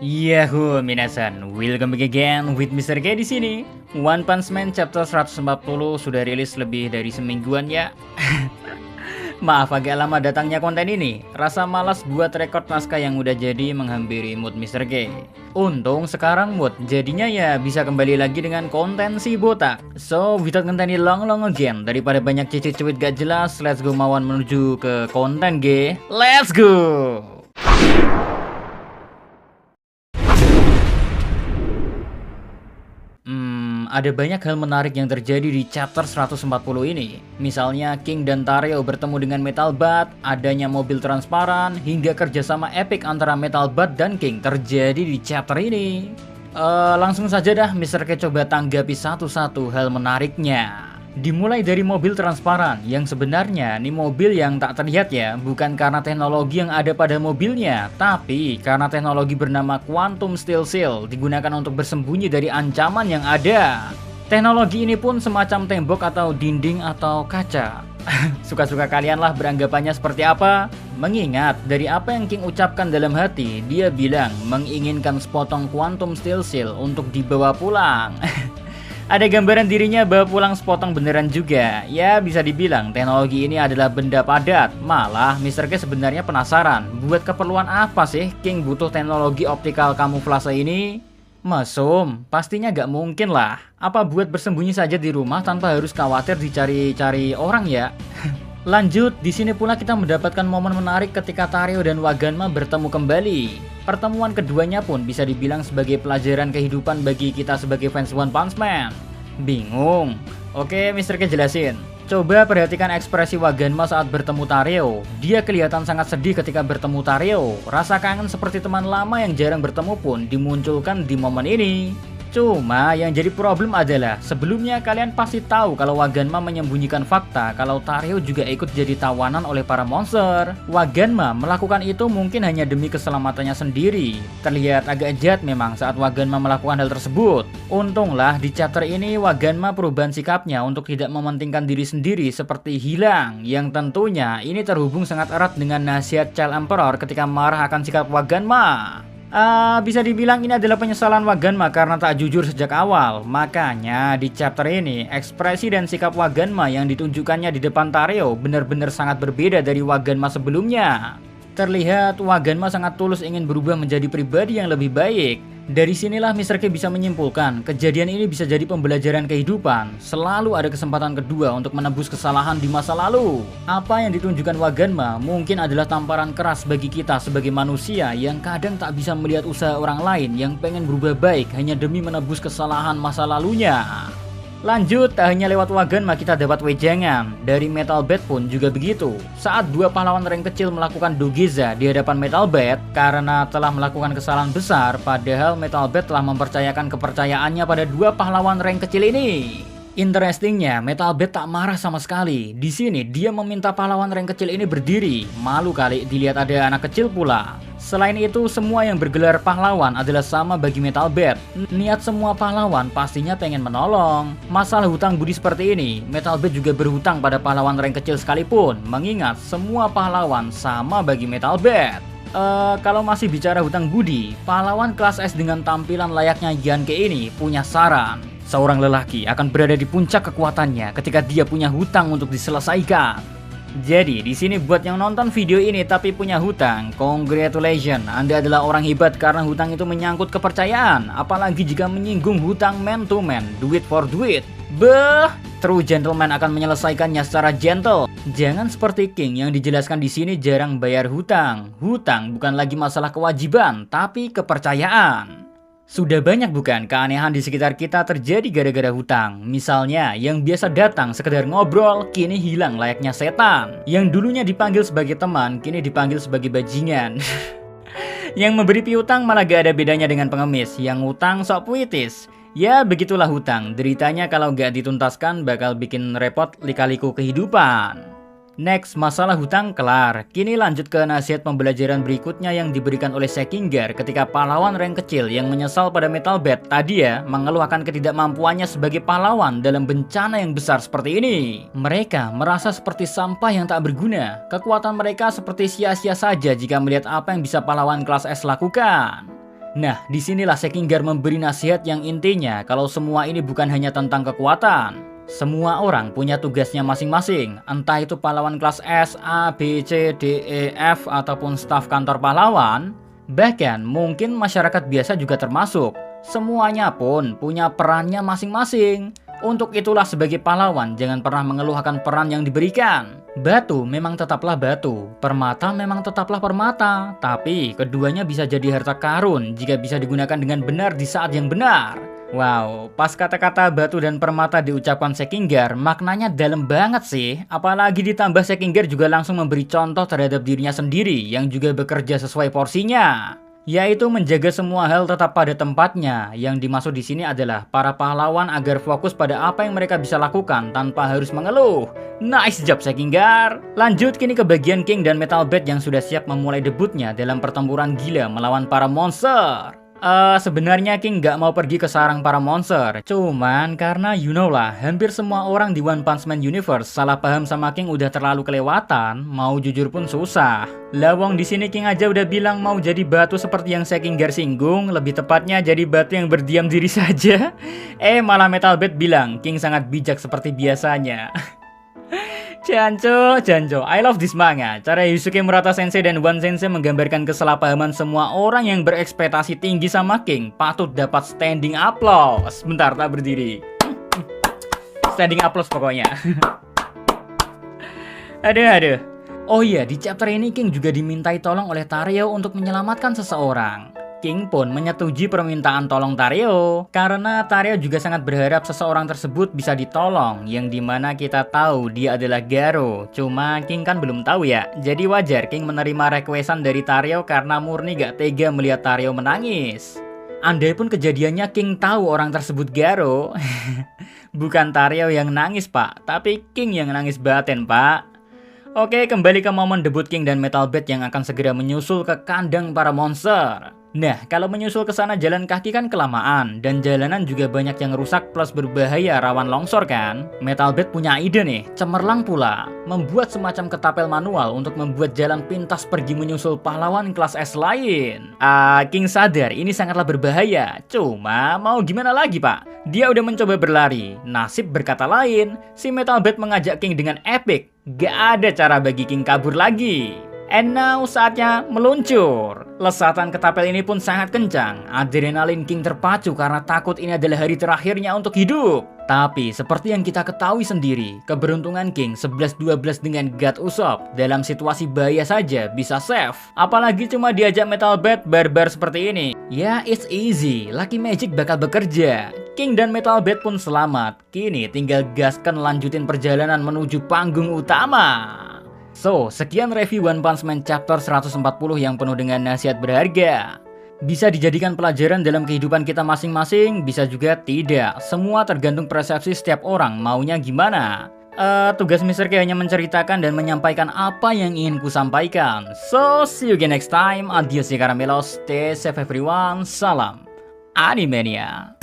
Yahoo minasan, welcome back again with Mr. K di sini. One Punch Man chapter 140 sudah rilis lebih dari semingguan ya. Maaf agak lama datangnya konten ini. Rasa malas buat rekod naskah yang udah jadi menghampiri mood Mr. K. Untung sekarang mood jadinya ya bisa kembali lagi dengan konten si botak. So without continue long again, daripada banyak cicit cuit gak jelas, let's go mawan menuju ke konten G. Let's go. Ada banyak hal menarik yang terjadi di chapter 140 ini. Misalnya King dan Tareo bertemu dengan Metal Bat, adanya mobil transparan, hingga kerjasama epic antara Metal Bat dan King terjadi di chapter ini. Langsung saja dah Mr. K coba tanggapi satu-satu hal menariknya. Dimulai dari mobil transparan, yang sebenarnya ini mobil yang tak terlihat ya, bukan karena teknologi yang ada pada mobilnya, tapi karena teknologi bernama Quantum Steel Seal digunakan untuk bersembunyi dari ancaman yang ada. Teknologi ini pun semacam tembok atau dinding atau kaca. Suka-suka kalian lah beranggapannya seperti apa. Mengingat dari apa yang King ucapkan dalam hati, dia bilang menginginkan sepotong Quantum Steel Seal untuk dibawa pulang. Ada gambaran dirinya bawa pulang sepotong beneran juga. Ya bisa dibilang teknologi ini adalah benda padat. Malah Mr. K sebenarnya penasaran, buat keperluan apa sih King butuh teknologi optikal kamuflase ini? Mesum, pastinya gak mungkin lah. Apa buat bersembunyi saja di rumah tanpa harus khawatir dicari-cari orang ya? Lanjut, di sini pula kita mendapatkan momen menarik ketika Tareo dan Waganma bertemu kembali. Pertemuan keduanya pun bisa dibilang sebagai pelajaran kehidupan bagi kita sebagai fans One Punch Man. Bingung? Oke, Mr. K jelasin. Coba perhatikan ekspresi Waganma saat bertemu Tareo. Dia kelihatan sangat sedih ketika bertemu Tareo. Rasa kangen seperti teman lama yang jarang bertemu pun dimunculkan di momen ini. Cuma yang jadi problem adalah sebelumnya kalian pasti tahu kalau Waganma menyembunyikan fakta kalau Tareo juga ikut jadi tawanan oleh para monster. Waganma melakukan itu mungkin hanya demi keselamatannya sendiri. Terlihat agak jahat memang saat Waganma melakukan hal tersebut. Untunglah di chapter ini Waganma perubahan sikapnya untuk tidak mementingkan diri sendiri seperti hilang. Yang tentunya ini terhubung sangat erat dengan nasihat Child Emperor ketika marah akan sikap Waganma. Bisa dibilang ini adalah penyesalan Waganma karena tak jujur sejak awal. Makanya di chapter ini ekspresi dan sikap Waganma yang ditunjukkannya di depan Tareo benar-benar sangat berbeda dari Waganma sebelumnya. Terlihat Waganma sangat tulus ingin berubah menjadi pribadi yang lebih baik. Dari sinilah Mr. K bisa menyimpulkan kejadian ini bisa jadi pembelajaran kehidupan. Selalu ada kesempatan kedua untuk menebus kesalahan di masa lalu. Apa yang ditunjukkan Waganma mungkin adalah tamparan keras bagi kita sebagai manusia yang kadang tak bisa melihat usaha orang lain yang pengen berubah baik hanya demi menebus kesalahan masa lalunya. Lanjut, tak hanya lewat Waganma kita dapat wejangan. Dari Metal Bat pun juga begitu. Saat dua pahlawan rank kecil melakukan dogeza di hadapan Metal Bat karena telah melakukan kesalahan besar, padahal Metal Bat telah mempercayakan kepercayaannya pada dua pahlawan rank kecil ini. Interestingnya, Metal Bat tak marah sama sekali. Di sini dia meminta pahlawan rank kecil ini berdiri. Malu kali dilihat ada anak kecil pula. Selain itu, semua yang bergelar pahlawan adalah sama bagi Metal Bat. Niat semua pahlawan pastinya pengen menolong. Masalah hutang budi seperti ini, Metal Bat juga berhutang pada pahlawan rank kecil sekalipun. Mengingat semua pahlawan sama bagi Metal Bat. Kalau masih bicara hutang budi, pahlawan kelas S dengan tampilan layaknya Yanke ini punya saran. Seorang lelaki akan berada di puncak kekuatannya ketika dia punya hutang untuk diselesaikan. Jadi di sini buat yang nonton video ini tapi punya hutang, congratulations, Anda adalah orang hebat karena hutang itu menyangkut kepercayaan. Apalagi jika menyinggung hutang man to man, duit for duit. Beuh, true gentleman akan menyelesaikannya secara gentle. Jangan seperti King yang dijelaskan di sini jarang bayar hutang. Hutang bukan lagi masalah kewajiban, tapi kepercayaan. Sudah banyak bukan keanehan di sekitar kita terjadi gara-gara hutang. Misalnya yang biasa datang sekedar ngobrol kini hilang layaknya setan. Yang dulunya dipanggil sebagai teman kini dipanggil sebagai bajingan. Yang memberi piutang malah gak ada bedanya dengan pengemis. Yang hutang sok puitis. Ya begitulah hutang. Deritanya kalau gak dituntaskan bakal bikin repot lika-liku kehidupan. Next, masalah hutang kelar. Kini lanjut ke nasihat pembelajaran berikutnya yang diberikan oleh Sekingar ketika pahlawan rank kecil yang menyesal pada Metal Bat tadi ya mengeluhkan ketidakmampuannya sebagai pahlawan dalam bencana yang besar seperti ini. Mereka merasa seperti sampah yang tak berguna. Kekuatan mereka seperti sia-sia saja jika melihat apa yang bisa pahlawan kelas S lakukan. Nah, disinilah Sekinggar memberi nasihat yang intinya kalau semua ini bukan hanya tentang kekuatan. Semua orang punya tugasnya masing-masing, entah itu pahlawan kelas S, A, B, C, D, E, F, ataupun staf kantor pahlawan. Bahkan mungkin masyarakat biasa juga termasuk. Semuanya pun punya perannya masing-masing. Untuk itulah sebagai pahlawan jangan pernah mengeluh akan peran yang diberikan. Batu memang tetaplah batu, permata memang tetaplah permata. Tapi keduanya bisa jadi harta karun jika bisa digunakan dengan benar di saat yang benar. Wow, pas kata-kata batu dan permata diucapkan Sekinggar, maknanya dalam banget sih. Apalagi ditambah Sekinggar juga langsung memberi contoh terhadap dirinya sendiri yang juga bekerja sesuai porsinya, yaitu menjaga semua hal tetap pada tempatnya. Yang dimaksud di sini adalah para pahlawan agar fokus pada apa yang mereka bisa lakukan tanpa harus mengeluh. Nice job Sekinggar. Lanjut kini ke bagian King dan Metal Bat yang sudah siap memulai debutnya dalam pertempuran gila melawan para monster. Sebenarnya King nggak mau pergi ke sarang para monster. Cuman karena you know lah, hampir semua orang di One Punch Man Universe salah paham sama King udah terlalu kelewatan, mau jujur pun susah. Lawong di sini King aja udah bilang mau jadi batu seperti yang Sekinggar singgung, lebih tepatnya jadi batu yang berdiam diri saja. Malah Metal Bat bilang King sangat bijak seperti biasanya. Janjo, I love this manga. Cara Yusuke Murata Sensei dan One Sensei menggambarkan kesalahpahaman semua orang yang berekspektasi tinggi sama King patut dapat standing applause. Bentar, tak berdiri. Standing applause pokoknya. Aduh. Oh iya, di chapter ini King juga dimintai tolong oleh Tareo untuk menyelamatkan seseorang. King pun menyetujui permintaan tolong Tareo, karena Tareo juga sangat berharap seseorang tersebut bisa ditolong, yang dimana kita tahu dia adalah Garo. Cuma King kan belum tahu ya, jadi wajar King menerima requestan dari Tareo karena murni gak tega melihat Tareo menangis. Andai pun kejadiannya King tahu orang tersebut Garo, bukan Tareo yang nangis pak, tapi King yang nangis batin pak. Oke, kembali ke momen debut King dan Metal Bat yang akan segera menyusul ke kandang para monster. Nah, kalau menyusul ke sana jalan kaki kan kelamaan, dan jalanan juga banyak yang rusak plus berbahaya rawan longsor kan? Metal Bat punya ide nih, cemerlang pula, membuat semacam ketapel manual untuk membuat jalan pintas pergi menyusul pahlawan kelas S lain. King sadar ini sangatlah berbahaya, cuma mau gimana lagi pak? Dia udah mencoba berlari, nasib berkata lain, si Metal Bat mengajak King dengan epic, gak ada cara bagi King kabur lagi. And now saatnya meluncur. Lesatan ketapel ini pun sangat kencang. Adrenalin King terpacu karena takut ini adalah hari terakhirnya untuk hidup. Tapi seperti yang kita ketahui sendiri, keberuntungan King 11-12 dengan God Usopp dalam situasi bahaya saja bisa save. Apalagi cuma diajak Metal Bat barbar seperti ini. Ya, it's easy. Lucky Magic bakal bekerja. King dan Metal Bat pun selamat. Kini tinggal gaskan lanjutin perjalanan menuju panggung utama. So, sekian review One Punch Man chapter 140 yang penuh dengan nasihat berharga. Bisa dijadikan pelajaran dalam kehidupan kita masing-masing, bisa juga tidak. Semua tergantung persepsi setiap orang maunya gimana. Tugas Mr. K hanya menceritakan dan menyampaikan apa yang ingin ku sampaikan. So, see you again next time. Adios ya karamelos. Stay safe everyone. Salam Animania.